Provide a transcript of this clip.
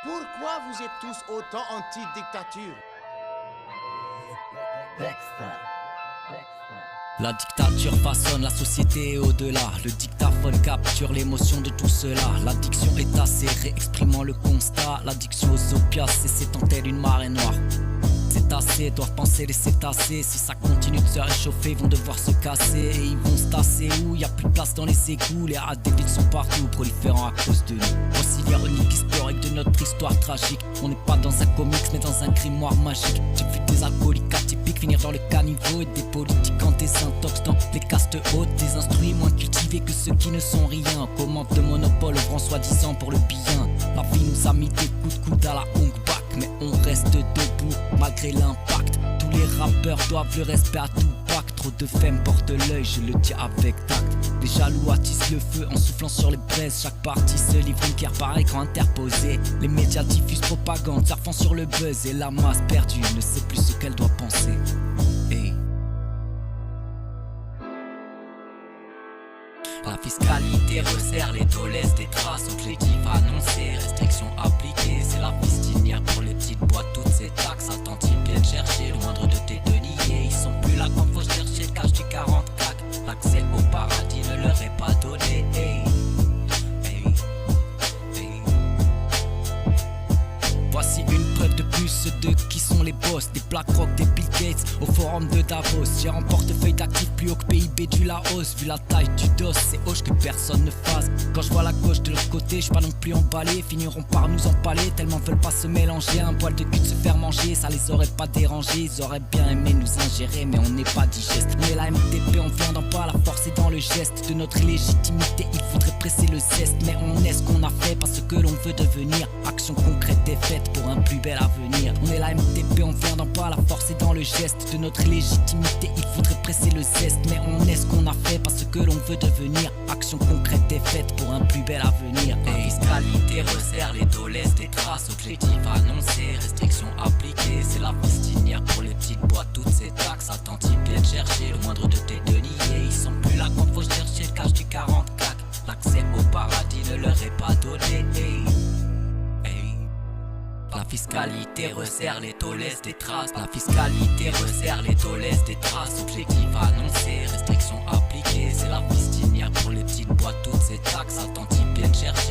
Pourquoi vous êtes tous autant anti-dictature? La dictature façonne la société au-delà. Le dictaphone capture l'émotion de tout cela. L'addiction est acérée, exprimant le constat. L'addiction aux opiacés s'étend telle une marée noire. C'est assez, doivent penser les cétacés. Si ça continue de se réchauffer, ils vont devoir se casser. Et ils vont se tasser où y a plus de place dans les égouts. Les rats des villes sont partout, proliférant à cause de nous. Voici l'ironique historique de notre histoire tragique. On n'est pas dans un comics mais dans un grimoire magique. J'ai vu des alcooliques atypiques finir dans le caniveau. Et des politiques en désintox dans les castes hautes. Des instruits moins cultivés que ceux qui ne sont rien. Commande de monopole ouvrant soi-disant pour le bien. La vie nous a mis des coups de coude à la Hong Bak, mais on reste debout malgré l'impact. Tous les rappeurs doivent le respect à tout bac. Trop de femmes portent l'œil, je le dis avec tact. Les jaloux attissent le feu en soufflant sur les braises. Chaque partie se livre une guerre par écran interposé. Les médias diffusent propagande, surfant sur le buzz. Et la masse perdue ne sait plus ce qu'elle doit penser. Hey. La fiscalité resserre les taux, laisse des traces. Objectif annoncé, restrictions appliquées. C'est la fistinière pour les petites boîtes. Toutes ces taxes, attends-ils bien chercher le moindre de tes deniers. Ils sont plus là quand faut chercher le cash du 44. L'accès au paradis ne leur est pas donné. Hey. Hey. Hey. Voici une preuve de plus de qui sont les boss. Des BlackRock, des Bill Gates au forum de Davos. J'ai un portefeuille d'actifs plus haut que PIB du Laos. Vu la taille du dos, c'est hoche que personne ne fasse. Quand je vois la gauche de l'autre côté, je suis pas non plus emballé. Finiront par nous empaler, tellement veulent pas se mélanger. Un poil de cul de se faire manger, ça les aurait pas dérangés. Ils auraient bien aimé nous ingérer, mais on n'est pas digeste. On est la MTP, on vient d'en pas, la force est dans le geste. De notre illégitimité, il faudrait presser le zeste. Mais on est ce qu'on a fait, pas ce que l'on veut devenir. Action concrète est faite pour un plus bel avenir. On est la MTP, on vient d'en pas, la force est dans le geste. De notre légitimité, il faudrait presser le zeste. Mais on est ce qu'on a fait, pas ce que l'on veut devenir. Action concrète est faite pour un plus bel avenir. La fiscalité resserre les taux, laisse des traces. Objectif annoncé, restrictions appliquées. C'est la fistinière pour les petites boîtes. Toutes ces taxes, attends-ils bien chercher le moindre de tes deniers. Ils sont plus là quand faut chercher le cash du 44. L'accès au paradis ne leur est pas donné. Hey. Hey. La fiscalité resserre les taux, laisse des traces. La fiscalité resserre les taux, laisse des traces. Objectif annoncé, restrictions appliquées. C'est la fistinière pour les petites boîtes. Toutes ces taxes, attends-ils bien chercher